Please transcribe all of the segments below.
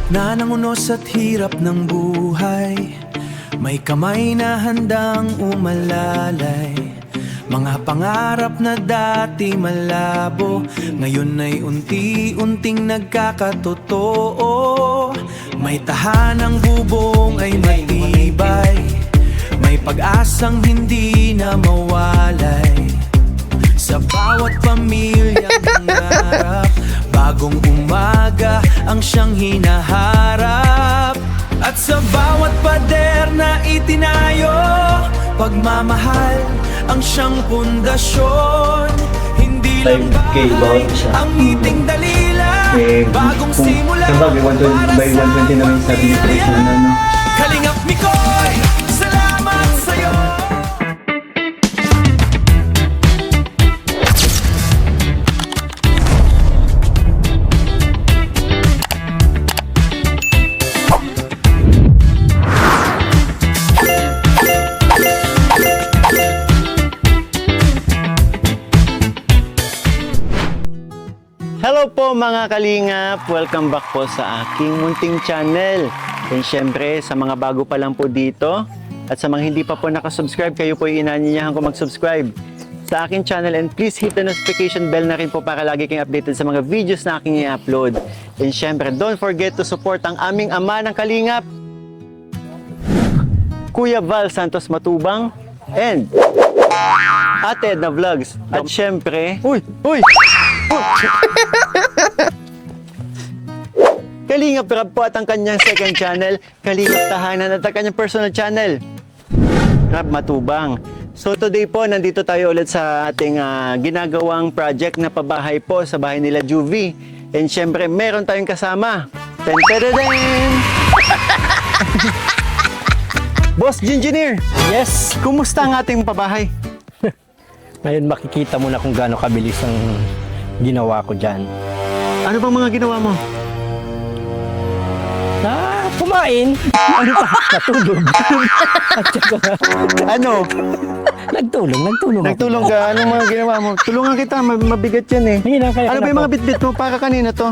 na nangunos at hirap ng buhay. May kamay na handang umalalay. Mga pangarap na dati malabo, ngayon ay unti-unting nagkakatotoo. May tahanang bubong ay matibay, may pag-asang hindi na mawalay. Sa bawat pamilyang nangarap, bagong umaga ang siyang hinaharap. At sa bawat pader na itinayo, pagmamahal ang siyang pundasyon. Hindi lang bahay ang ngiting dalila, bagong simula para sa naman sa pamilya. Kalingap Mikoy, salamat sa'yo. Hello po mga kalingap! Welcome back po sa aking munting channel. And syempre, sa mga bago pa lang po dito at sa mga hindi pa po nakasubscribe, kayo po inaanyayahan ko mag-subscribe sa aking channel. And please hit the notification bell na rin po para lagi kayong updated sa mga videos na aking i-upload. And syempre, don't forget to support ang aming ama ng kalingap, Kuya Val Santos Matubang and Ate Edna Vlogs. At syempre, Uy! Kalingap Rab po at ang kanyang second channel, Kalingap Tahanan, at ang kanyang personal channel, Rab Matubang. So today po, nandito tayo ulit sa ating ginagawang project na pabahay po sa bahay nila Juvie. And syempre, meron tayong kasama. Ten-ten-ten! Boss Engineer! Yes! Kumusta ang ating pabahay? Ngayon makikita mo na kung gaano kabilis ang ginawa ko dyan. Ano bang mga ginawa mo? Kumain! Ano pa? Natulog. At saka, Ano? nagtulong ako. Nagtulong ka? Anong mga ginawa mo? Tulungan kita, mabigat yan eh. Hindi na, kaya Ano ko ba na yung mga po. bitbit mo? Para kanina to?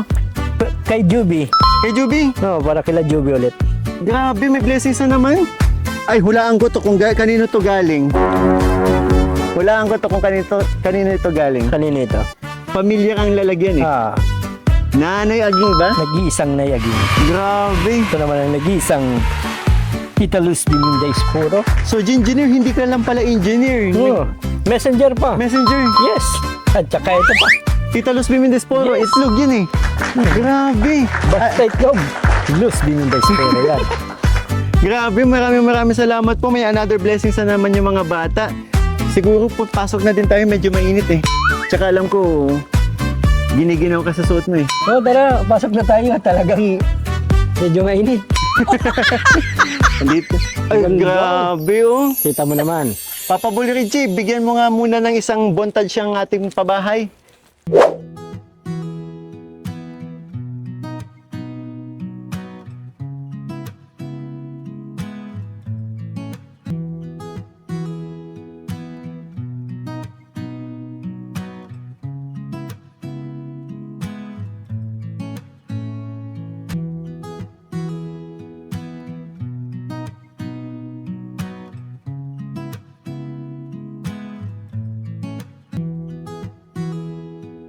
Kay Juby. Kay Juby? No, para kila Juby ulit. Grabe, may blessings na naman. Ay, hulaan ko to kung kanino to galing. Hulaan ko to kung kanino ito galing. Kanina ito. Pamilya kang lalagyan eh. Nanay Aging ba? Nag-iisang nayagin. Grabe. Ito naman ang nag-iisang Italus Biminday Spuro. So, engineer, hindi ka lang pala engineer. Oh, messenger pa. Messenger. Yes! At saka ito pa. Tita Luz Bimindes Poro, Yes. itlog yun eh. Grabe. Basta itlog. Luz Biminday Spuro yan. Grabe, maraming salamat po. May another blessings na naman yung mga bata. Siguro po, pasok na din tayo. Medyo mainit eh. Tsaka alam ko, giniginaw ka sa suot mo eh. So tara, pasok na tayo. Talagang medyo mainit. Andito. Ay, Ganda. grabe oh. Kita mo naman. Papa Bull Richie, bigyan mo nga muna ng isang bondage ang ating pabahay.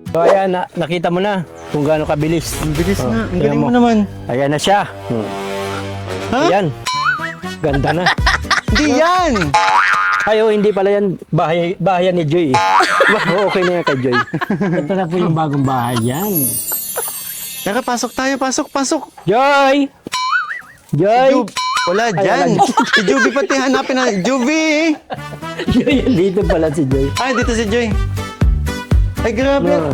So ayan, nakita mo na kung gaano kabilis. Ang bilis Oh, nga. Ang tingnan galing mo mo. naman. Ayan na siya. Ha? Ayan. Ganda na. Hindi yan! Ayo, hindi pala yan bahayan ni Joy. Okay na yan kay Joy. Ito na po yung bagong bahay yan. Tara, pasok tayo. Pasok. Joy! Joy! Jub, wala dyan. Si Juby pati hanapin na. Juby! Joy, dito pala si Joy. Ay, dito si Joy. Ay, grabe. No.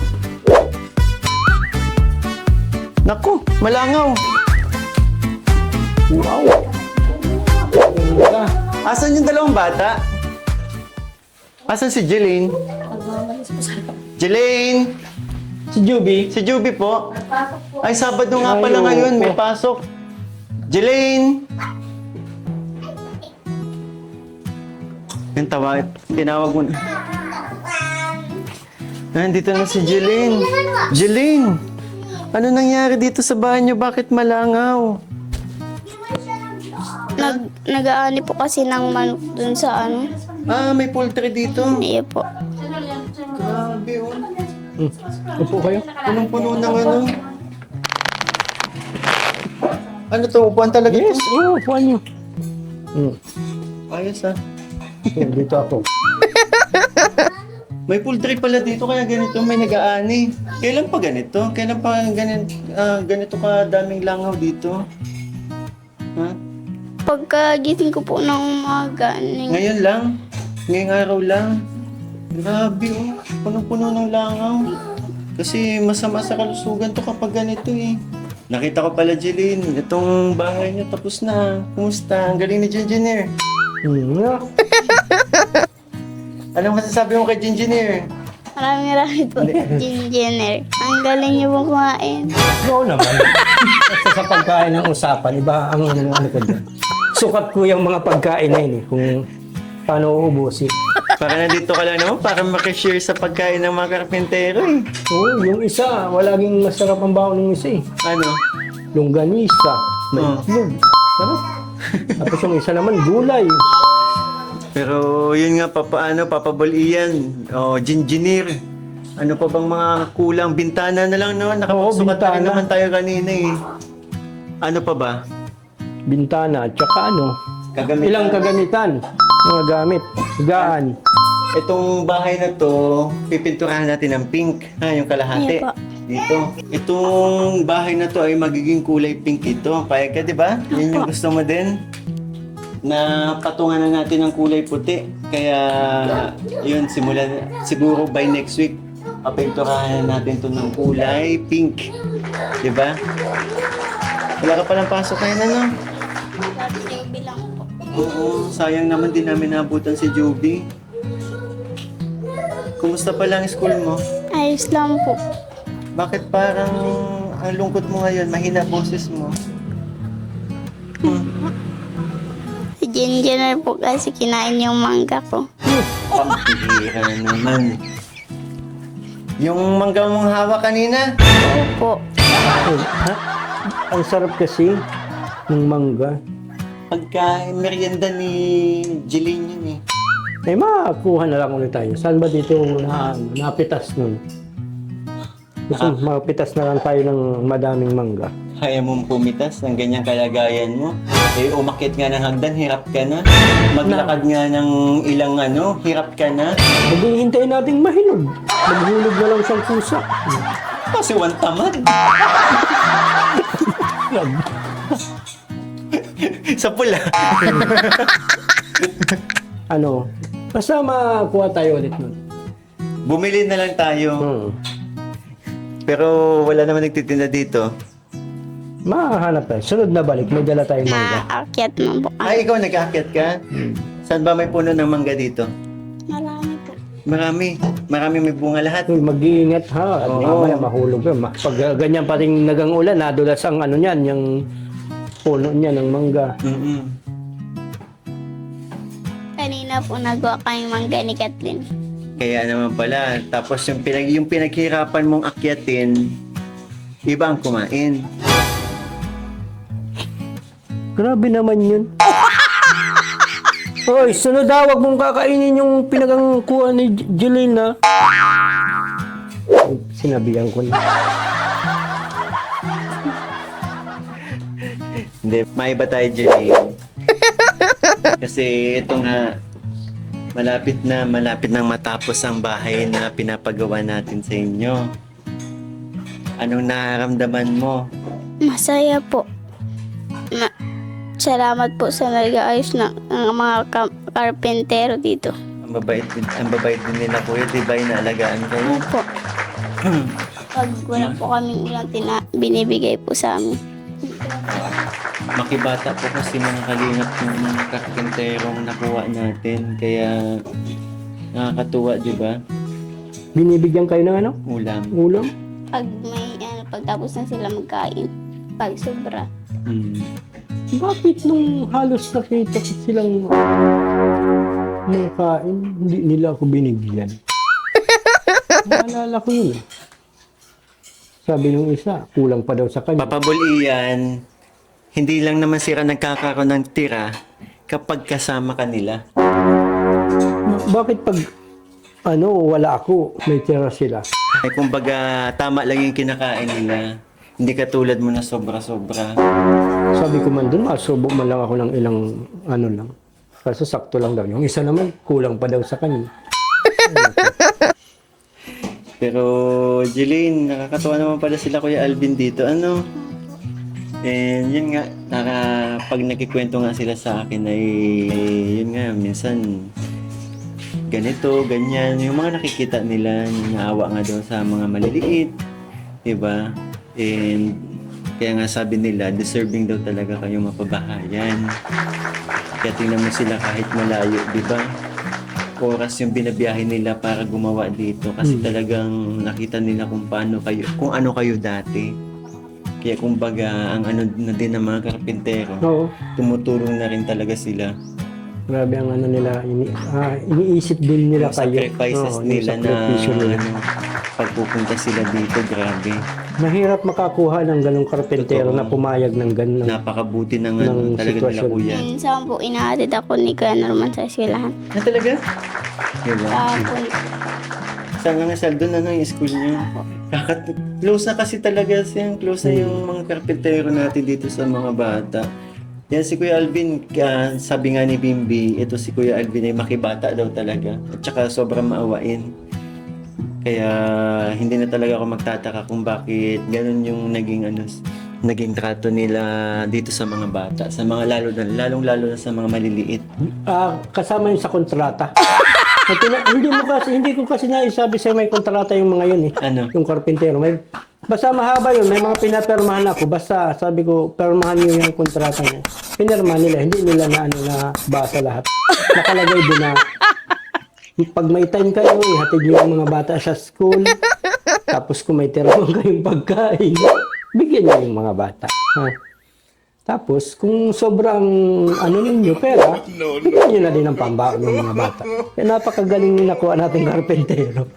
Naku, malangaw. Wow! Ganda. Asan yung dalawang bata? Asan si Jeline? Jeline! Si Juby. Si Juby po. Ay, Sabado nga Ay, pala ngayon. May opo. pasok. Jeline! Yung tinawag mo na. Nandito na si Jeline. Jeline! Ano nangyari dito sa bahay niyo? Bakit malangaw? Nag-aani po kasi ng manok dun sa ano. Ah, may poultry dito. Iya po. Grabe, oh. Upo kayo. Punong-puno ng ano. Ano to? Upuan talaga Yes, to? oo, upuan nyo. Ayos ah. Dito ako. May poultry pala dito kaya ganito may nag-aani. Kailan pa ganito? Kailan pa ganito ka daming langaw dito? Ha? Pagkagising ko po ng umaga, Ngayon lang? Ngayong araw lang? Grabe oh. Punong-puno ng langaw. Kasi masama sa kalusugan to kapag ganito eh. Nakita ko pala, Jeline, itong bahay niyo tapos na. Kumusta? Ang galing ni Engineer. Yeah. Anong masasabi mo kay Engineer? Maraming po, Ginger. Ang galing niyo po kumain. Oo naman. Basta sa pagkain ng usapan, iba ang ano ko dyan. Sukat ko yung mga pagkain na yun eh, kung paano uubusin. Para nandito ka lang naman, para makishare sa pagkain ng mga karpintero eh. Oo, yung isa, walaging masarap ang baon ng isa eh. Ano? Longganisa, may Oh. itlog. Sarap. Tapos yung isa naman, gulay. Pero yun nga, Papa Bolian, o Engineer. Ano pa bang mga kulang? Bintana na lang naman, nakapagsukat na rin bintana. naman tayo kanina eh. Ano pa ba? Bintana, tsaka ano, Kagamitan. ilang kagamitan. Mga gamit, higaan. Itong bahay na to, pipinturahan natin ng pink, ha, yung kalahati. Iya po. Dito. Itong bahay na to ay magiging kulay pink ito. Payag ka, di ba? Yun yung gusto mo din. Na patungan na natin ng kulay puti. Kaya, yun, siguro by next week, papinturahan natin to ng kulay pink. Di ba? Wala ka palang pasok ngayon, ano? Dating bilang po. Oo, sayang naman din namin naabutan si Joby. Kumusta pala ang school mo? Ayos lang po. Bakit parang ang lungkot mo ngayon? Mahina boses mo. Si Ginger po kasi kinain yung mangga ko. Pambihira naman. Yung mangga mong hawak kanina? Opo. Oh, ha? Ang sarap kasi ng mangga. Pagka merienda ni Jeline yun eh. May makakuha na lang ulit tayo. Saan ba dito napitas nun? Gusto mapitas na lang tayo ng madaming mangga. Kaya mong pumitas ng ganyang kalagayan mo. Eh, umakit nga ng hagdan, hirap ka na. Maglakad nga ng ilang hirap ka na. Maghihintayin nating mahinog. Maghulog na lang siyang pusa. Kasi one tamad. Sa pula. Ano? Basta makuha tayo ulit nun. Bumili na lang tayo. Pero wala naman nagtitinda dito. Mahanap tayo. Sunod na balik, may dala tayong mangga. Naakyat man po kami. Ay, ikaw nag-aakyat ka? Saan ba may puno ng mangga dito? Marami po. Marami may bunga lahat. Uy, mag-iingat ha. At Oo. mamaya mahulog yun. Pag ganyan pa rin nagang ulan, nadulas ang ano niyan, yung puno niya ng mangga. Mm-mm. Kanina po nagawa kaming mangga ni Kathleen. Kaya naman pala, tapos yung pinaghirapan mong akyatin, iba ang kumain. Grabe naman yun. Hoy, sunod hawag mong kakainin yung pinagangkuhan ni Jelena. Sinabihan ko na. Hindi, maiba tayo, Jelly. Kasi ito nga, malapit nang matapos ang bahay na pinapagawa natin sa inyo. Anong nararamdaman mo? Masaya po. Salamat po sa nag-aayos ng mga karpentero dito. Ang babait din nila, kuya, di ba inaalagaan kayo? Opo. Pag wala po kaming ulang binibigay po sa amin. Makibata po kasi mga kalingap yung mga karpenterong nakuha natin. Kaya nakakatuwa, di ba? Binibigyan kayo ng ano? Ulam. Ulam? Pag may pagtapos na sila magkain. Pag sobra. Bakit nung halos nakita ko silang kain, hindi nila ako binigyan? Naalala ko yun. Sabi nung isa, kulang pa daw sa kanya. Papabol iyan, hindi lang naman sila nagkakaroon ng tira kapag kasama kanila. Bakit pag wala ako, may tira sila? Ay kumbaga, tama lang yung kinakain nila. Hindi katulad mo na sobra-sobra. Sabi ko man dun, masubo man lang ako ng ilang lang. Kasi sakto lang daw. Yung isa naman, kulang pa daw sa kanya. Pero, Jeline, nakakatawa naman pala sila Kuya Alvin dito. Ano? And yun nga, pag nagkikwento nga sila sa akin ay yun nga, minsan ganito, ganyan. Yung mga nakikita nila, naawa nga doon sa mga maliliit. Diba? And kaya nga sabi nila, deserving daw talaga kayong mapabahayan. Kaya tingnan mo sila kahit malayo, diba? Oras yung binabiyahe nila para gumawa dito kasi talagang nakita nila kung paano kayo, kung ano kayo dati. Kaya kumbaga, ang ano na din ng mga karpintero, Oo. tumutulong na rin talaga sila. Grabe ang nila, iniisip din nila Yung kayo. sacrifices Oo, yung nila na sakripisyo nila. pagpupunta sila dito, grabe. Mahirap makakuha ng ganong karpentero Totoo. na pumayag ng ganun. Napakabuti ng Ng talaga nila sitwasyon. kuya. Minsan po, inaatid ako ni Kuya Norman sa eskwelahan. Na talaga? Diba? Tapos, Saan nga Sal, doon ano yung school niyo? Close na kasi talaga siyang close na yung mga karpentero natin dito sa mga bata. Yan si Kuya Alvin, sabi nga ni Bimbi, ito si Kuya Alvin ay makibata daw talaga. At saka sobrang maawain. Kaya hindi na talaga ako magtataka kung bakit ganun yung naging trato nila dito sa mga bata, sa mga lalong-lalo na sa mga maliliit. Kasama yun sa kontrata. Hindi ko kasi naisabi sa'yo may kontrata yung mga yun eh. Ano? Yung karpintero. Basta mahaba yun, may mga pinapirmahan ako. Basta sabi ko, pirmahan nyo yung kontrata nyo. Pinirmahan nila, hindi nila na basa lahat. Nakalagay din na pag may time kayo, ihatid nyo yung mga bata sa school. Tapos kung may tira mo kayong pagkain, bigyan nyo yung mga bata. Ha? Tapos, kung sobrang ninyo pera, bigyan nyo na din ng pambaon ng mga bata. Kaya napakagaling yung nakuha natin karpentero.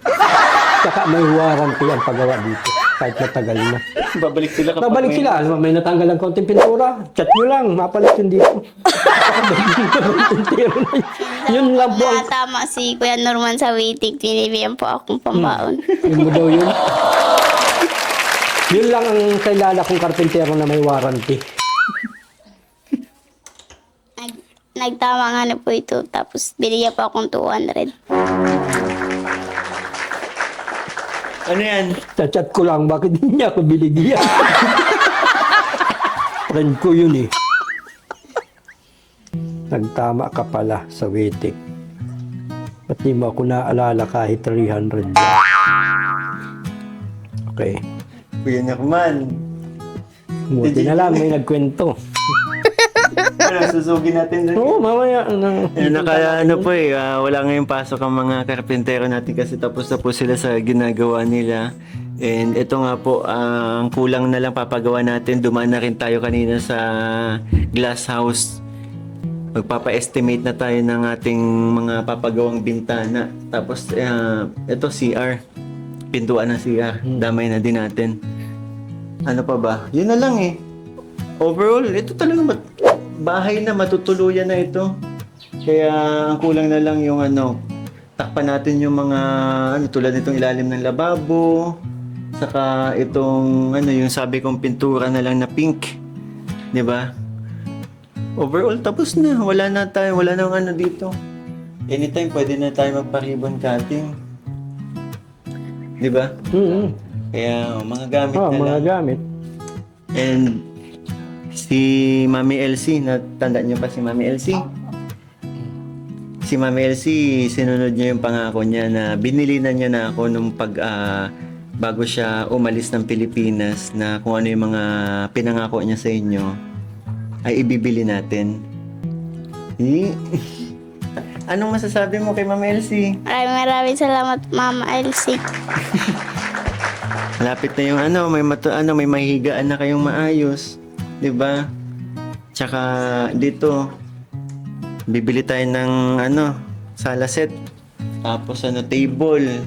Saka may warranty ang paggawa dito. Kahit matagal na. Babalik sila kapag Babalik sila. May natanggal ang konting pintura. Chat nyo lang. Mapalit yun dito. Karpentero na yun. Yun lang po ang... natama si Kuya Norman sa waiting. Pinibigyan po akong pambaon. Yun mo daw yun. Yun lang ang kilala kong karpentero na may warranty. Nagtama nga na po ito. Tapos binigyan pa akong 200. Ano yan? Chat ko lang, bakit hindi niya ako binigyan? Friend ko yun eh. Nagtama ka pala sa waiting. Ba't di mo ako naalala kahit 300 lang? Okay. Kuya Norman. Buti na lang, may nagkwento. Ano, susugin natin doon. Oo, mamaya. Kaya po wala ngayong pasok ang mga karpentero natin kasi tapos na po sila sa ginagawa nila. And ito nga po, ang kulang na lang papagawa natin. Dumaan na rin tayo kanina sa glass house. Magpapa-estimate na tayo ng ating mga papagawang bintana. Tapos ito CR. Pintuan ng CR. Damay na din natin. Ano pa ba? Yun na lang eh. Overall, ito talaga bahay na, matutuluyan na ito. Kaya ang kulang na lang yung takpan natin yung mga tulad nitong ilalim ng lababo. Saka itong yung sabi kong pintura na lang na pink. 'Di ba? Overall tapos na. Wala nang dito. Anytime pwede na tayo magpa-ribbon cutting. 'Di ba? Kaya mga gamit na mga lang. gamit. And si Mami Elsie, natandaan niyo pa si Mami Elsie? Si Mami Elsie, sinunod niya yung pangako niya na binili na niya na ako nung bago siya umalis ng Pilipinas na kung ano yung mga pinangako niya sa inyo ay ibibili natin. Anong masasabi mo kay Mami Elsie? Maraming salamat, Mama Elsie. Malapit na yung may mahigaan na kayong maayos. 'Di ba? Tsaka dito bibili tayo ng sala set Tapos table,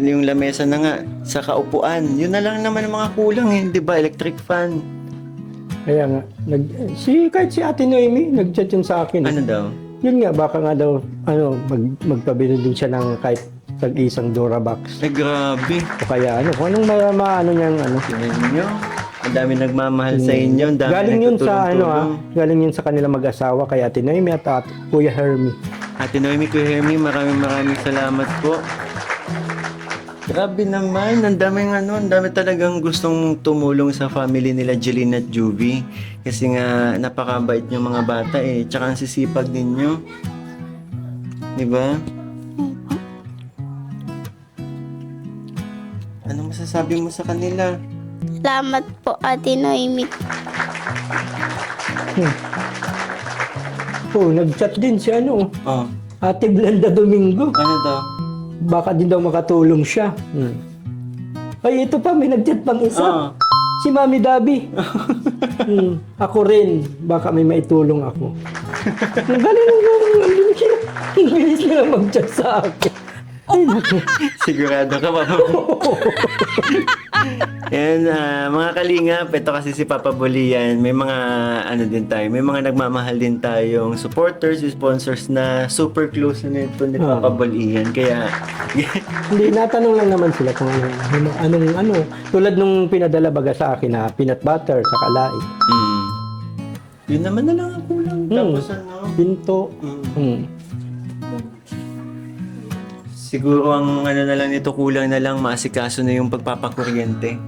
yung lamesa na nga, sa kaupuan. Yun na lang naman ang mga kulang eh, di ba? Electric fan. Kaya nga, kahit si Ate Noemi, nag-chat yun sa akin. Ano daw? Yun nga, baka nga daw, magpabili din siya ng kahit tag-isang Durabox. Ay, grabe. O kaya kung anong ano niyang Tingnan nyo. Ang dami nagmamahal sa inyo. Ang dami galing yun sa nagtutulong-tulong. galing yun sa kanila mag-asawa, kaya Ate Noemi at Kuya Hermie. Ate Noemi, Kuya Hermie, maraming salamat po. Grabe naman, ang dami talagang gustong tumulong sa family nila Jeline at Juvie. Kasi nga, napakabait yung mga bata eh. Tsaka ang sisipag ninyo. Di ba? Ano masasabi mo sa kanila? Salamat po, Ate Noemi. Nag-chat din si Oh, Ate Glenda Domingo. ano daw? Baka din daw makatulong siya. Ay, ito pa, may nag-chat pang isa. Oh, Si Mami Dabi. Ako rin. Baka may maitulong ako. Ang galing ang bilis nila mag-chat sa akin. Ay, naku. sigurado ka ba? Yan, mga kalingap, ito kasi si Papa Bolian, may mga din tayo, may mga nagmamahal din tayong supporters, sponsors na super close na nito ni Papa Bolian. Kaya, Hindi, natanong lang naman sila kung anong tulad nung pinadala baga sa akin na peanut butter sa kalait. yun naman na lang ang kulang. Tapos Pinto. siguro ang na lang nito, kulang na lang maasikaso na yung pagpapakuryente.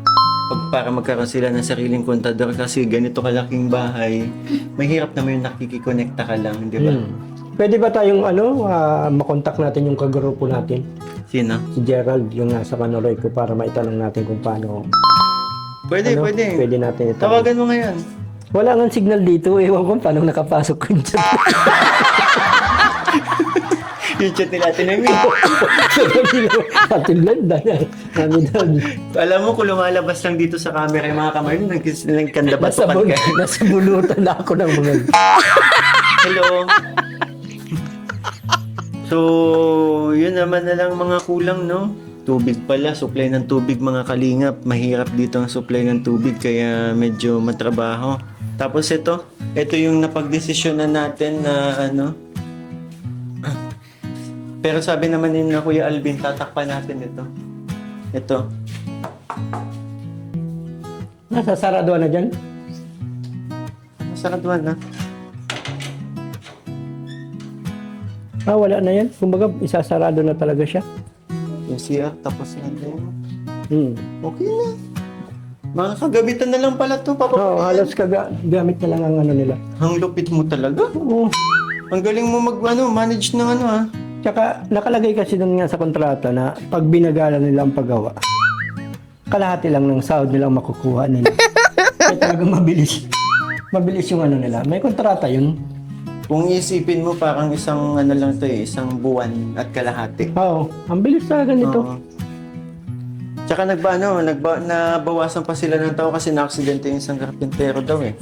Para magkaroon sila ng sariling kontador kasi ganito kalaking bahay, mahirap naman yung nakikikonekta ka lang, di ba? Pwede ba tayong makontak natin yung kagrupo natin? Sino? Si Gerald, yung nasa Manoroy ko, para maitanong natin kung paano. Pwede. Pwede natin itanong. Tawagan mo ngayon. Wala nga signal dito. Ewan ko paano nakapasok ko dyan. Yung chat nila, Ate Noemi. Ate Glenda yan. Dami. Alam mo, kung lumalabas lang dito sa camera yung mga kamay, nagkandabatukan ka. Nasa bulutan na ako ng mga... Hello. So, yun naman na lang mga kulang, no? Tubig pala, supply ng tubig mga kalingap. Mahirap dito ang supply ng tubig kaya medyo matrabaho. Tapos ito yung napagdesisyonan natin na pero sabi naman ni Kuya Alvin, tatakpan natin ito. Ito. Nasa saraduan na dyan? Masaraduan na. Wala na yan. Kumbaga, isasarado na talaga siya. Yung CR, tapos na din. Okay na. Mga kagamitan na lang pala to, Papa. Halos gamit na lang ang nila. Ang lupit mo talaga. Oo. Ang galing mo manage ng Tsaka nakalagay kasi doon nga sa kontrata na pag binagalan nila ang paggawa, kalahati lang ng sahod nila ang makukuha nila. Kaya talagang mabilis. Mabilis yung nila. May kontrata yun. Kung isipin mo, parang isang lang to isang buwan at kalahati. Oo. Ang bilis talaga nito. Oo. Tsaka nabawasan pa sila ng tao kasi na-aksidente yung isang karpintero daw eh.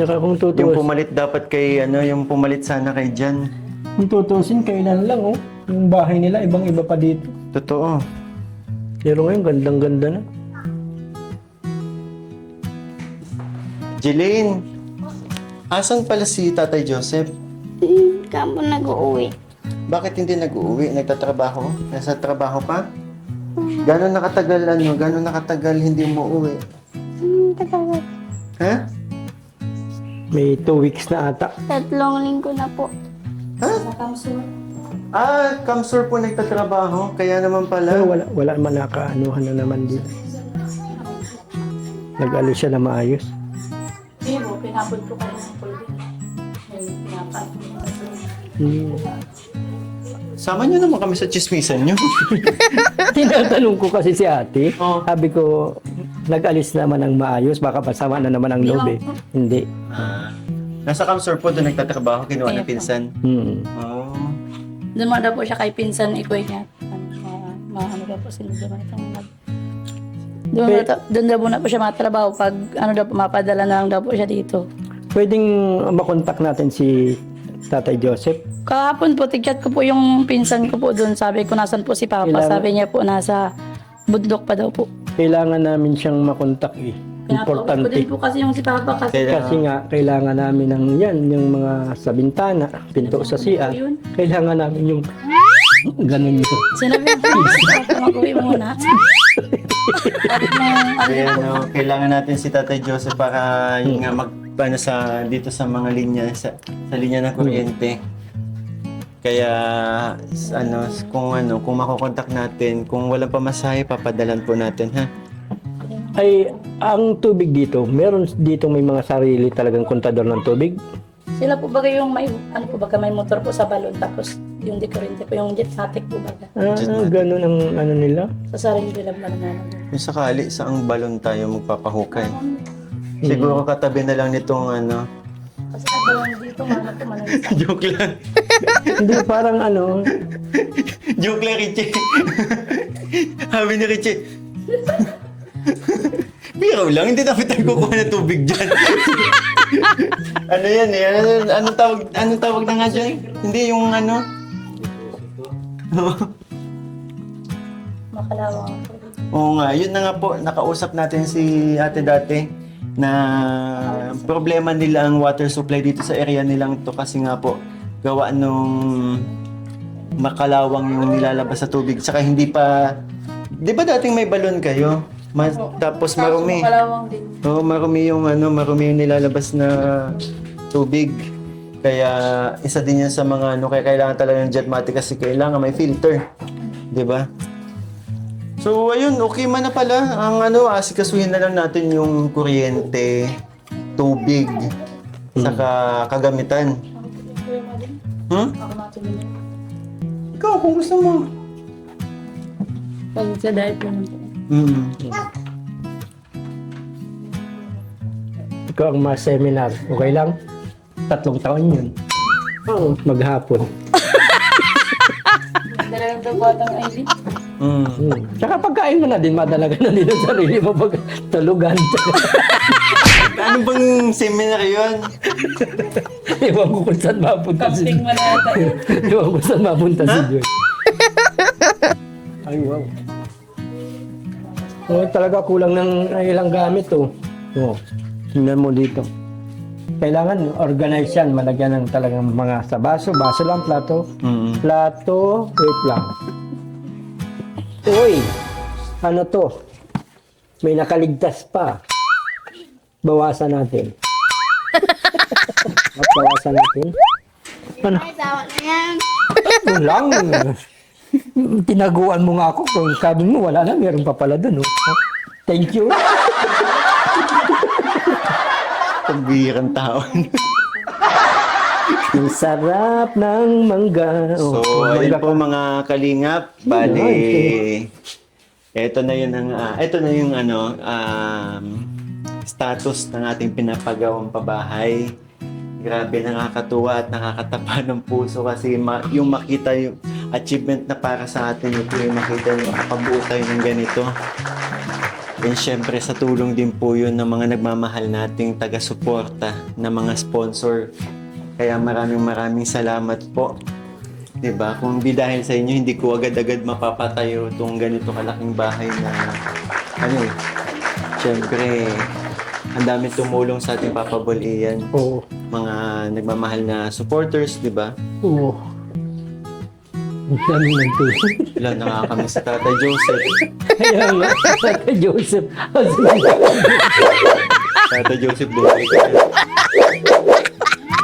Tsaka kung Yung tutuusin, pumalit dapat kay yung pumalit sana kay Jan. kung tutuusin, kailan lang yung bahay nila, ibang-iba pa dito. Totoo. Pero ngayon, gandang-ganda na. Jeline, asan pala si Tatay Joseph? Kamo nag-uwi. Bakit hindi nag-uuwi? Nagtatrabaho? Nasa trabaho pa? Gano'n nakatagal hindi mo uwi? Tagal. Ha? May 2 weeks na ata. 3 linggo na po. Kamsur po nagtatrabaho, kaya naman pala. Pero wala man nakaanuhan na naman dito. Nag-alis siya na maayos. Hindi mo, pinabot ko kayo ng pulbin. Pinapasok ko kasi. Sama niyo naman kami sa chismisan niyo. Tinatanong ko kasi si ate. Oh. Sabi ko, nag-alis naman ng maayos. Baka pasama na naman ang loob eh. Hindi. Nasa Kamsur po doon nagtatrabaho, kinuha ng Ayun po. pinsan. Oh. Doon mo daw po siya kay pinsan ikoy niya. Ano daw po sila doon. Doon daw po na po siya matrabaho pag daw po mapadala na lang daw po siya dito. Pwedeng makontak natin si Tatay Joseph. Kahapon po, tig-chat ko po yung pinsan ko po doon. Sabi ko, nasan po si Papa? Kailangan- Sabi niya po, nasa bundok pa daw po. Kailangan namin siyang makontak eh. Pinapauwi ko Importante. din po kasi yung si Papa kasi. Kasi nga, kailangan namin ng yan, yung mga sa bintana, pinto sa CR. Yun. Kailangan namin yung ganun yun. Sinabi ko po si Papa, mag-uwi muna. At nung, Kaya kailangan natin si Tatay Joseph para yun nga magpano sa dito sa mga linya sa linya ng kuryente. Kaya kung makokontak natin, kung walang pamasahe papadalan po natin ha. Ay, ang tubig dito, meron dito may mga sarili talagang kontador ng tubig. sila po baga yung may, ano po baga may motor po sa balon, tapos yung dekurente po, yung jetmatic po baga. Ganun ang ano nila. Sa sarili lang naman. Kung sakali saang balon tayo magpapahukay. Siguro katabi na lang nitong Kasi nagbalon dito, mana po manang joke lang. Hindi, parang ano, Joke lang, Richie. Sabi ni Richie. Biro lang, hindi dapat tayo kukuha ng tubig dyan. Ano yan eh? Anong tawag na nga dyan? Hindi yung makalawang po. Oo nga, yun na nga po. Nakausap natin si ate dati na problema nila ang water supply dito sa area nilang to kasi nga po gawa nung makalawang yung nilalabas sa tubig. Tsaka hindi pa... Di ba dating may balon kayo? Tapos marumi. Makalawang din. Oo, marumi yung nilalabas na tubig. Kaya isa din yan sa mga kaya kailangan talaga ng jetmatic kasi kailangan may filter. 'Di ba? So ayun, okay man na pala. Ang asikasuhin na lang natin yung kuryente, tubig, saka kagamitan. Ako matulog. Ikaw kung gusto mo. Pag sa diet mo lang po. ikaw ang mga seminar. Okay lang? 3 taon yun. Oo, maghapon. Talagang daw batang ID. Tsaka pagkain mo na din, madalaga na din ang sarili mo pag tulugan. Ano bang seminar yun? Ewan ko kung saan mapunta si Camping mo na yata yun. Ewan ko saan mapunta si Joy. Ay, wow. Talaga kulang ng ilang gamit, oh. Oh, tingnan mo dito. Kailangan organize yan, malagyan ng talagang mga sa baso lang, plato. Plato, wait lang. Uy, ano to? May nakaligtas pa. Bawasan natin. Bawasan natin. Ano? Ay, tawag na yan. Ito lang. Tinaguan mo nga ako. Kung sabi mo, wala na. Meron pa pala dun. Oh. Thank you. Pagbihirang taon. Ang sarap ng mangga. So, ayun po mga kalingap. Bale, ito na yung status ng ating pinapagawang pabahay. Grabe, nakakatuwa at nakakatapa ng puso kasi yung makita yung achievement na para sa atin ito yung makita yung makapabuo tayo ng ganito. And syempre sa tulong din po yun ng mga nagmamahal nating taga-suporta na mga sponsor. Kaya maraming salamat po. 'Di ba? Kung di dahil sa inyo, hindi ko agad-agad mapapatayo itong ganito kalaking bahay na syempre ang dami tumulong sa ating papabulian. Oo. Mga nagmamahal na supporters, di ba? Oo. Ang dami ng tulong. Wala, nakakamiss si Tatay Joseph. Kaya nga, Tatay Joseph. Tatay Joseph, bumalik ka.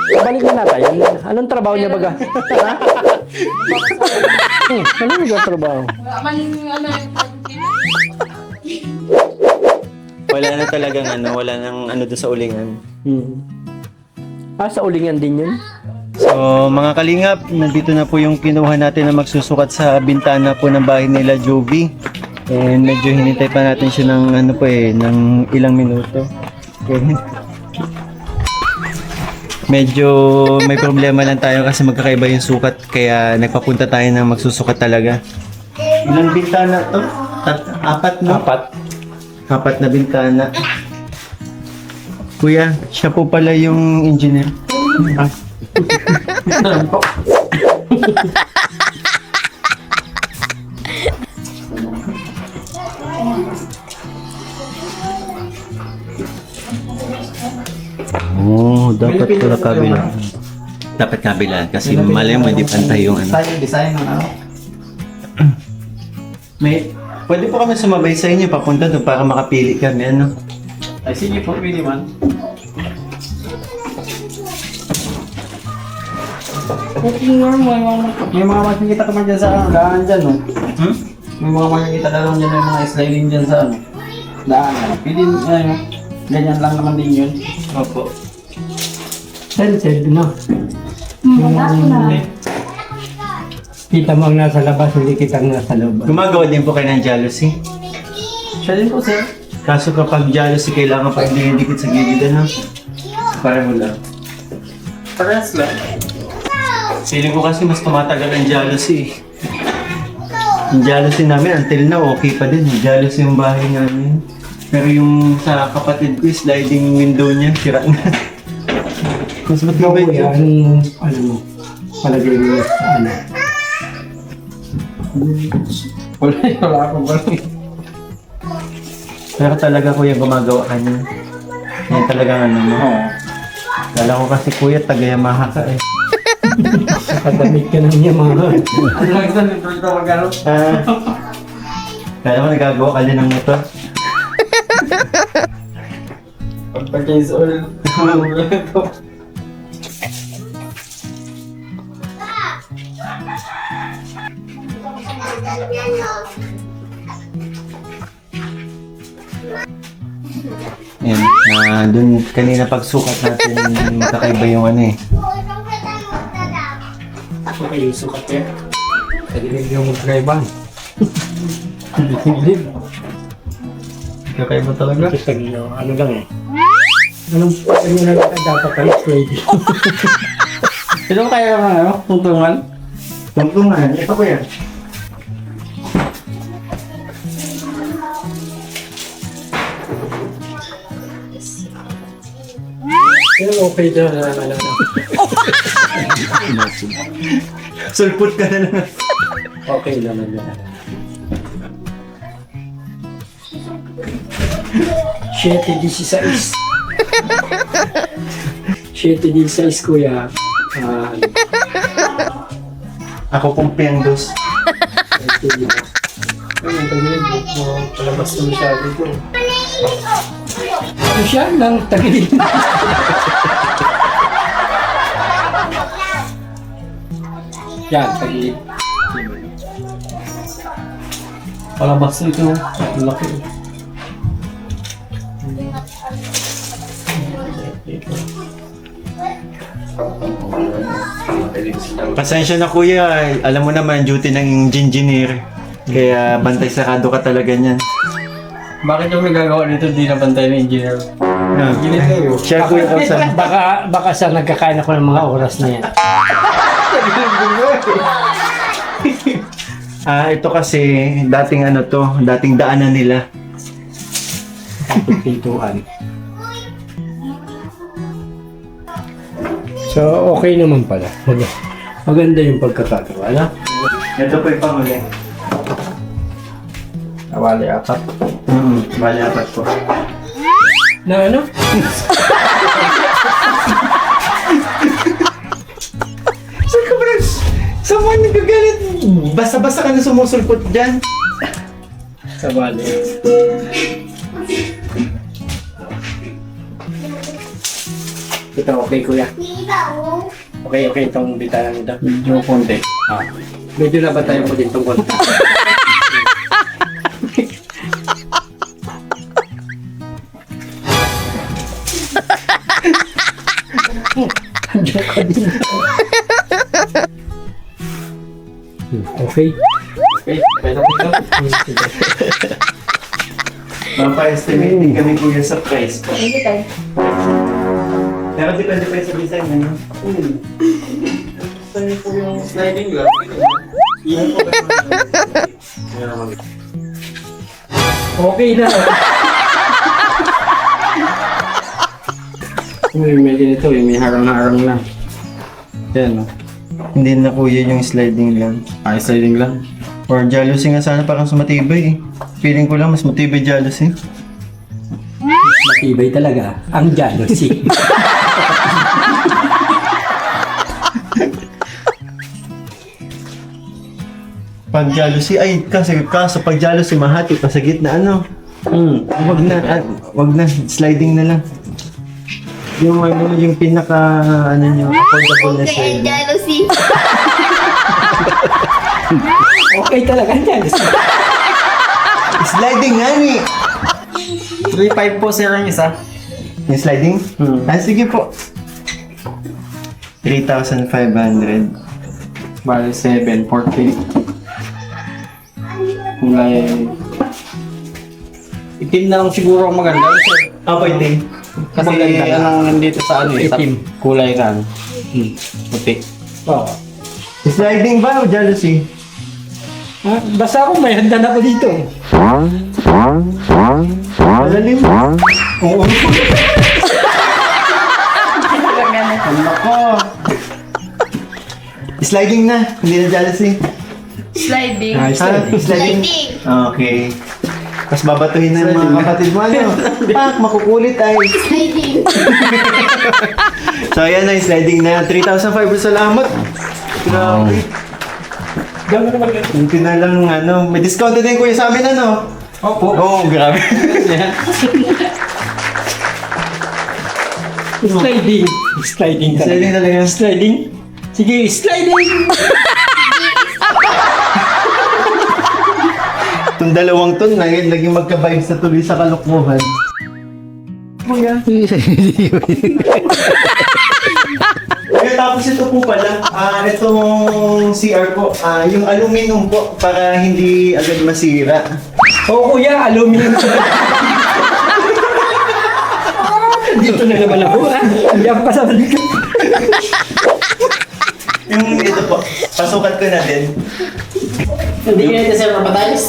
Balik na natin. Anong trabaho niya baga? Ano yung trabaho? Wala na talagang wala nang doon sa ulingan. Sa ulingan din yun? So, mga kalingap, nandito na po yung kinuha natin na magsusukat sa bintana po ng bahay nila Jovi. And medyo hinintay pa natin siya ng ng ilang minuto. Okay. Medyo may problema lang tayo kasi magkakaiba yung sukat kaya nagpapunta tayo ng magsusukat talaga. Ilang bintana to? 4, no? 4 na bintana. Kuya, siya po pala yung engineer. Oh, dapat pala kabila. Dapat kabila kasi malay mo hindi pantay yung ano. Design ng ano. May, pwede po kami sumabay sa inyo papunta doon para makapili kami ano. Ay, sige po, pwede man. May mga makikita ka man dyan sa ano, daan dyan, no? Hmm? May mga makikita ka lang dyan, may mga sliding dyan sa ano, daan. Pwede, ano, ganyan lang naman din yun. Opo. Sensed, no? Kita mo ang nasa labas, hindi kita ang nasa loob. Gumagawa din po kayo ng jealousy. Siya din po, sir. Kaso kapag jealousy, kailangan pa hindi dikit sa gilid ano. Para wala. Parehas lang. Feeling ko kasi mas tumatagal ang jealousy. Yung jealousy namin, until now, okay pa din. Jealousy yung bahay namin. Pero yung sa kapatid ko, sliding window niya, sira na. Mas matibay Kuya, yun. ano, palagay mo sa ano? Wala akong balik. Pero talaga kuya, gumagawa ka niya. Yan talaga ano mo. Oo. Kala ko kasi kuya, taga-Yamaha ka eh. Nakadamit ka na niya mga. Ano lang isa, nito ito magkano? Kala ko nagagawa ka din ng motor. Pagpa-case oil. Yan, dun kanina pagsukat natin, kakaiba yung ano eh. Okay, sukat yan. Kadilig yung magkaiban. Kadilig. Kakaiba talaga. Kasi ano lang eh. Anong pwede mo na dapat kayo pwede. Ito ba kaya ng ano? Tuntungan? Tungtungan, ito ko yan. Pero okay na ano. Sulput ka na lang. Okay naman yan. 7-16. 7-16 kuya. Ako pong piandos. Palabas na masyado ito. Ano siya? Nang tagilid. Yan, tagilid. Palabas ito. Ang laki. Pasensya na kuya, alam mo naman duty ng engineer. Kaya bantay sarado ka talaga niyan. Bakit yung may gagawa dito di nabantay ng engineer? Engineer kayo. Share ko yung kausan. Baka sa nagkakain ako ng mga oras na yan. Ito kasi dating ano to, dating daanan nila. Pintuan. So, okay naman pala. Maganda yung pagkakagawa, ano? Ito po yung panghuli. Nawali apat. Bali apat po. Na ano? Saan ka ba? Saan mo nagagalit? Basta-basta ka na sumusulpot dyan. Sa bali. Ito, okay kuya. Okay, itong bitanan nito. Medyo konti. Medyo nabatayan ko din itong konti. Joke ka din. Okay. Okay, okay na dito. Mapa-estimating kami kuya sa price ko. Hindi tayo. Pero depende pa sa design ano? Saan po yung sliding lang? Okay na. May ganito, may harang-harang na. Yan, no? Hindi na kuya yung sliding lang. Ay, sliding lang. Or jealousy nga sana parang mas matibay eh. Feeling ko lang mas matibay jealousy. Matibay talaga ang jealousy. Pag jealousy, ay kasi kaso pag jealousy mahati pa sa gitna ano. Wag na, sliding na lang. Yung ano, yung pinaka ano nyo, affordable na Okay, sliding. jealousy. Okay talaga ang jealousy. Sliding nga ni! 3.5 po sir ang isa. Yung sliding? Ah, sige po. 3,500. Bali 7.40. Kulay... Itim na lang siguro ang maganda sir. Ah, pwede. Kasi Maganda na. anong nandito sa ano eh, sa Itim. kulay ka ano. Puti. Oh. Sliding ba o jealousy? Ah, basta ako may handa na ako dito. Malalim. Oo. Nako. Sliding na, hindi na jealousy. Sliding. Ah, sliding. Sliding. Sliding. Okay. Tapos babatuhin na ng mga kapatid mo, ano? Pak, makukulit ay. Sliding. So, ayan na, sliding na. 3,500 salamat. Grabe. Gano'n naman yan. Hindi na lang, ano, may discount din kuya sa amin, ano? Opo. Oo, grabe. Sliding. Sliding talaga. Sliding talaga. Sliding. Sige, sliding! Itong dalawang ton, naging magka-vibes na tuloy sa kalokohan. Kuya. Kaya tapos ito po pala, itong CR po, yung aluminum po, para hindi agad masira. Oo kuya, aluminum ko. Dito na naman ako ha. Hindi ako kasama dito. Yung ito po, pasukat ko na din. Hindi nyo na sir mapatiles?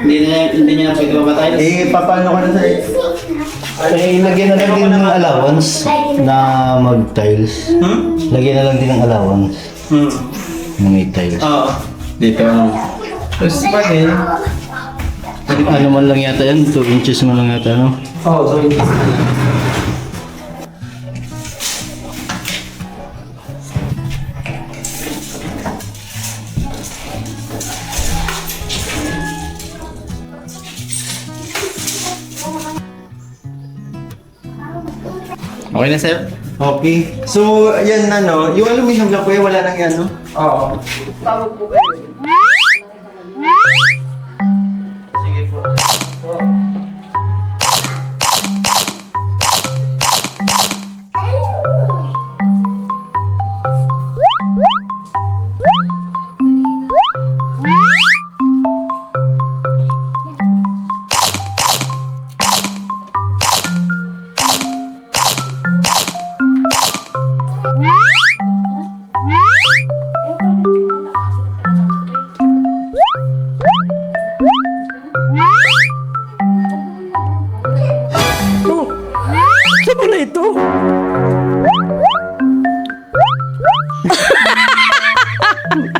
Hindi nyo na pwede mapatiles? Eh, paano ko na sa... Eh, lagyan na lang din ng allowance na mag-tiles. Lagyan na lang din ng allowance na may tiles. Oo. Dito ano. Tapos pa din. Ano man lang yata yan, 2 inches man lang yata, no? Oo, so hindi. Okay na sir? Okay. So, yan ano, yung aluminum lang kuya, wala nang yan, no? Oo. Oh, saan mo na ito?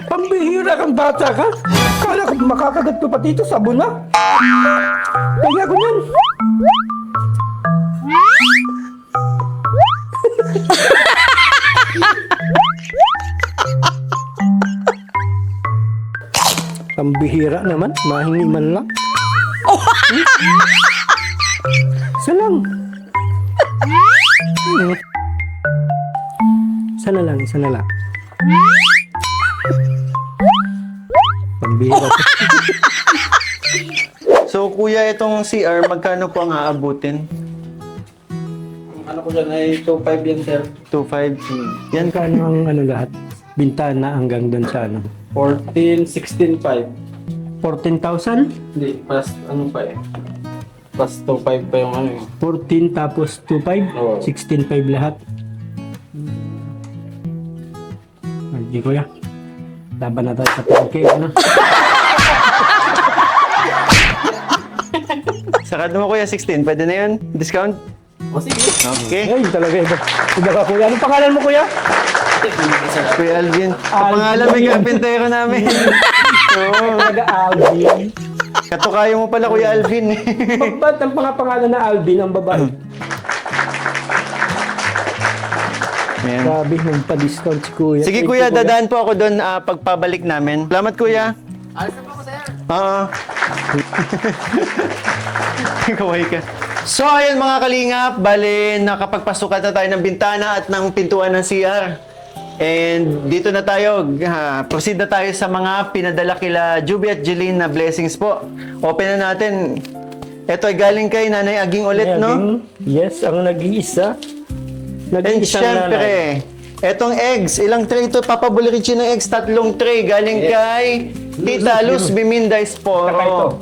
Pambihira kang bata ka? Kala ko makakagat ko pa dito, sabon na. Kaya ko yan. Pambihira naman, mahingi man lang. Isa lang. Isa na lang, isa na lang. Pambihira. So, kuya, itong CR, magkano po ang aabutin? Ano ko dyan ay 2.5 yan sir. 2.5. Yan. Kano ang ano lahat? Bintana hanggang doon sa ano? 14, 16.5. 14,000? Hindi, plus ano pa eh. Plus 2.5 pa yung ano eh. 14 tapos 2,500? Oo. 16,500 lahat. Hindi ko yan. Laban na tayo sa pangke, ano? Sakad mo kuya, 16. Pwede na yun? Discount? O sige. Okay. Ay, talaga iba. Iba ka, kuya. Anong pangalan mo, kuya? Kuya Alvin. Ang pangalan may karpintero namin. Oo. Talaga Alvin. Katukayo mo pala, Kuya Alvin. Ba't ang pangalan na Alvin ang babae? Ayan. Sabi, nagpa-discount si kuya. Sige Thank kuya, you, dadaan po ako doon pagpabalik namin. Salamat kuya. Alis na po ako, sir. Oo. Kaway ka. So ayun mga kalingap, bali nakapagpasukat na tayo ng bintana at ng pintuan ng CR. And dito na tayo, proceed na tayo sa mga pinadala kila Juby at Jeline na blessings po. Open na natin. Ito ay galing kay Nanay Aging ulit, no? Yes, ang nag-iisa. And Nag-iisang nanay. syempre, etong eggs, ilang tray ito? Papa Bulikichi ng eggs, 3 tray. Galing kay Tita Luz Biminda Saka ito. Esporo.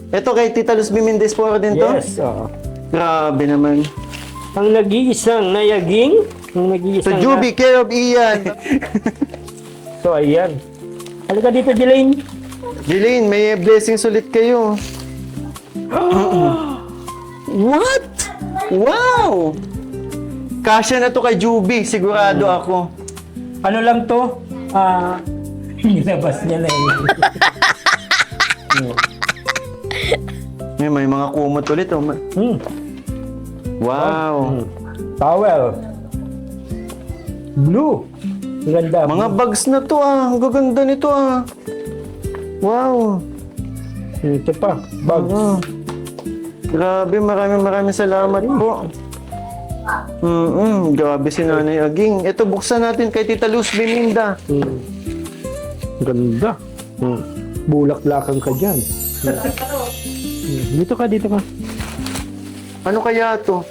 Ito kay Tita Luz Biminda Esporo din to? Yes, oo. Grabe naman. Ang nag-iisang nayaging. Ang So, nag-iisang Juby, care of Ian. So, ayan. Halika dito, Jelaine. Jeline, may blessings ulit kayo. What? Wow! Kasya na to kay Juby, sigurado ako. Ano lang to? Nilabas niya na yun. May mga kumot ulit. Oh. Wow. Towel. Blue. Ang ganda. Mga bags na to Ang gaganda nito Wow. Ito pa. Bags. Grabe, maraming salamat po. Grabe si Nanay Aging. Ito, buksan natin kay Tita Luz Biminda. Ganda. Bulak-lakang ka dyan. Dito ka. Ano kaya to?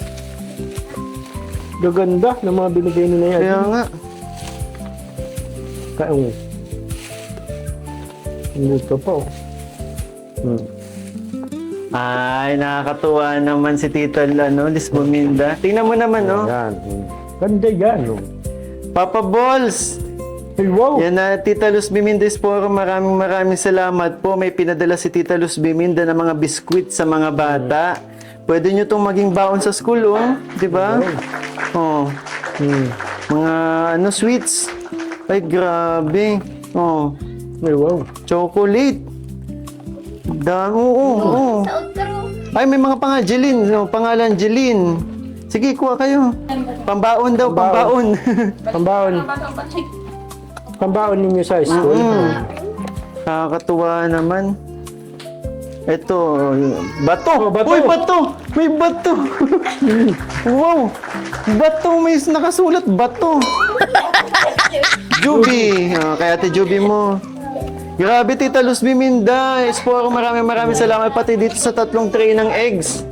Gaganda ng mga binigay ni Naya. Kaya nga. Kaong. Dito pa. Ay, nakakatuwa naman si Tita Liz Biminda. Tingnan mo naman, no? Yan. Ganda yan. Papa Balls! Hey, wow. Yan na, Tita Luz Biminda Esporo, maraming salamat po. May pinadala si Tita Luz Biminda ng mga biskwit sa mga bata. Pwede nyo itong maging baon sa school, di ba? Oh. Mga sweets. Ay, grabe. Oh. Hey, wow. Chocolate. Oo. Ay, may mga Jeline. Pangalan Jeline. Sige, kuha kayo. Pambaon daw, pambaon. Pambaon. Pambaon ninyo sa school. Nakakatuwa naman. Ito, bato. bato. Uy, bato. May bato. Wow. Bato, may nakasulat, bato. Juby. Kaya Ate Juby mo. Grabe, Tita Luz Biminda. Esporo, maraming salamat pati dito sa 3 tray ng eggs.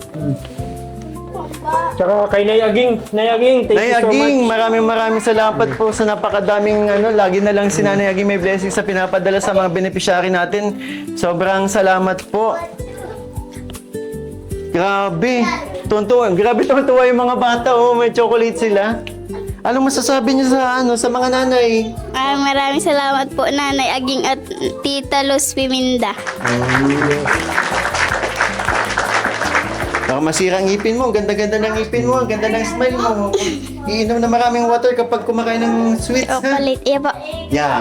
Tsaka kay Nayaging, thank Nay you so Aging, much. maraming salamat po sa napakadaming lagi na lang si Nanay Aging may blessing sa pinapadala sa mga beneficiary natin. Sobrang salamat po. Grabe. Grabe tuwa yung mga bata, may chocolate sila. Anong masasabi niyo sa mga nanay? Maraming salamat po, Nanay Aging at Tita Luz Biminda. Baka masira ang ngipin mo, ang ganda-ganda ng ngipin mo, ang ganda ng smile mo. Iinom na maraming water kapag kumakain ng sweets, ha? Chocolate. Iya po. Yan.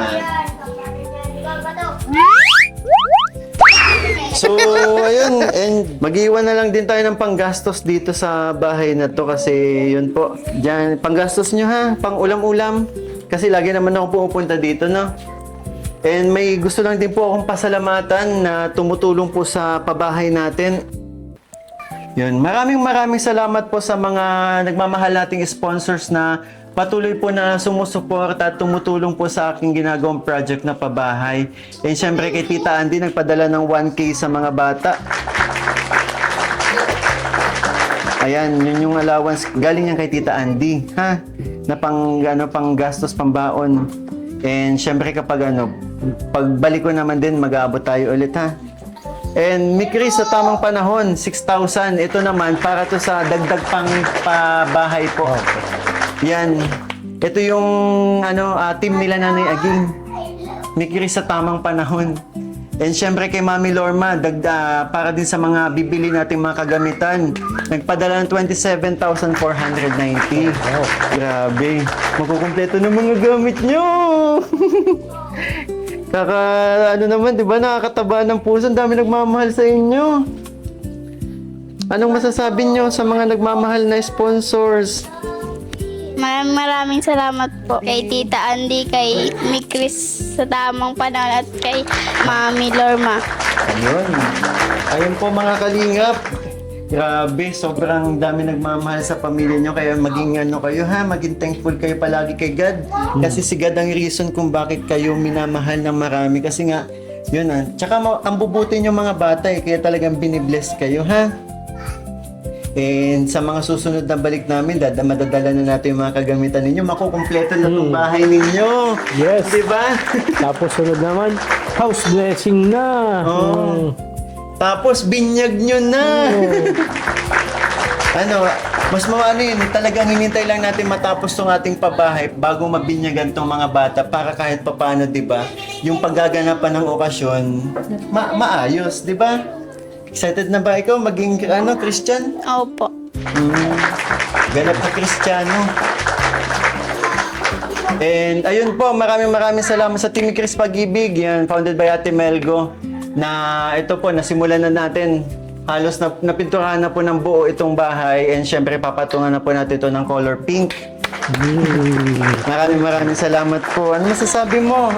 So, ayun, and mag-iwan na lang din tayo ng panggastos dito sa bahay na to kasi yun po. Diyan, panggastos nyo ha, pang ulam-ulam. Kasi lagi naman ako pumupunta dito, no? And may gusto lang din po akong pasalamatan na tumutulong po sa pabahay natin. Yun, maraming salamat po sa mga nagmamahal nating sponsors na patuloy po na sumusuporta at tumutulong po sa aking ginagawang project na pabahay. And syempre kay Tita Andy nagpadala ng 1K sa mga bata. Ayan, yun yung allowance galing yan kay Tita Andy, ha? Na pang gastos, pambaon. And syempre kapag pagbalik ko naman din mag-aabot tayo ulit, ha? And Mikri sa tamang panahon, 6,000. Ito naman para to sa dagdag pang pabahay po. Yan. Ito yung team nila Nanay Aging. Mikri sa tamang panahon. And syempre kay Mami Lorma, para din sa mga bibili nating mga kagamitan, nagpadala ng 27,490. Wow. Grabe. Makukumpleto ng mga gamit nyo. Ano naman, di ba? Nakakataba ng puso. Ang dami nagmamahal sa inyo. Anong masasabi nyo sa mga nagmamahal na sponsors? Maraming salamat po kay Tita Andy, kay Mikris sa tamang panahon at kay Mami Lorma. Ayun po mga kalingap. Grabe, sobrang dami nagmamahal sa pamilya nyo. Kaya maging kayo ha, maging thankful kayo palagi kay God. Kasi si God ang reason kung bakit kayo minamahal ng marami. Kasi nga, yun Tsaka ang bubuti nyo mga bata kaya talagang binibless kayo ha. And sa mga susunod na balik namin, madadala na natin yung mga kagamitan ninyo. Makukumpleto na itong bahay ninyo. Yes. Diba? Tapos sunod naman, house blessing na. Oh. Tapos binyag nyo na. Mas yun, talagang hinintay lang natin matapos tong ating pabahay bago mabinyagan tong mga bata para kahit papano, di ba? Yung paggaganapan ng okasyon, maayos, di ba? Excited na ba ikaw maging Christian? Opo. Ganap na Kristiyano. And ayun po, maraming salamat sa Team Chris Pag-ibig, yan, founded by Ate Melgo, na ito po, nasimulan na natin. Halos napinturahan na po ng buo itong bahay, and syempre papatungan na po natin ito ng color pink. Maraming salamat po. Ano masasabi mo?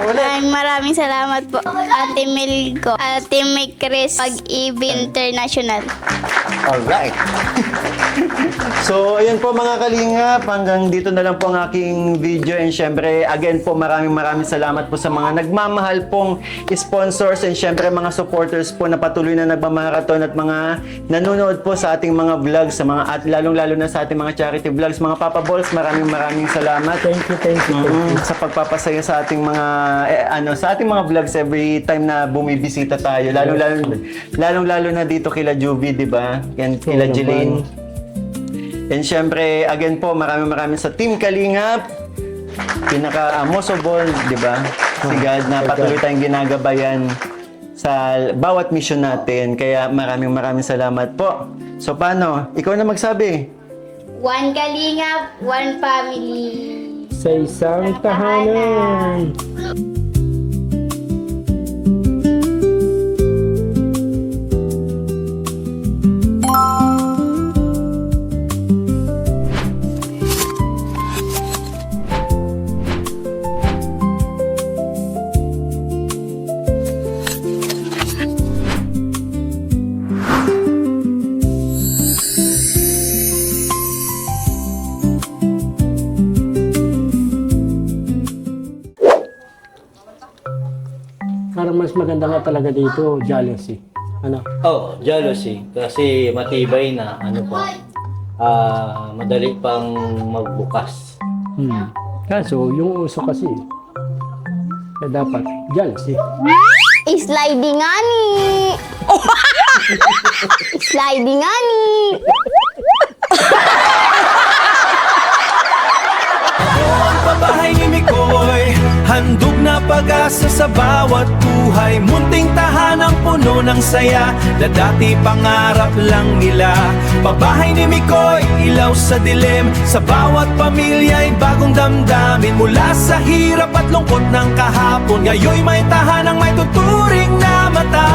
Maraming salamat po Ate Melgo, Ate Mikris Pag-ibig International. Alright. So, ayun po mga kalingap. Hanggang dito na lang po ang aking video. And syempre, again po, maraming salamat po sa mga nagmamahal pong sponsors and syempre mga supporters po na patuloy na nagmamarathon at mga nanonood po sa ating mga vlogs, at lalong-lalo na sa ating mga charity vlogs. Mga Papa Balls, maraming salamat. Thank you. Sa pagpapasaya sa ating mga sa ating mga vlogs every time na bumibisita tayo. Lalong-lalo na dito kila Juvie, di ba? And kila Jeline. And syempre, again po, maraming sa Team Kalingap. Most of all, di ba? Si God na patuloy tayong ginagabayan sa bawat mission natin. Kaya maraming salamat po. So paano? Ikaw na magsabi. One Kalingap, one family. Sa isang tahanan. Parang mas maganda nga talaga dito, jealousy. Jealousy. Kasi matibay na, madali pang magbukas. Kaso, yung uso kasi, dapat jealousy. Sliding ani. Sliding ani. Ang pabahay ni Mikoy, handog na pag-asa sa bawat buhay. Munting tahanang puno ng saya na dati pangarap lang nila. Pabahay ni Mikoy, ilaw sa dilim. Sa bawat pamilya'y bagong damdamin. Mula sa hirap at lungkot ng kahapon, ngayon'y may tahanang may tuturing na mata.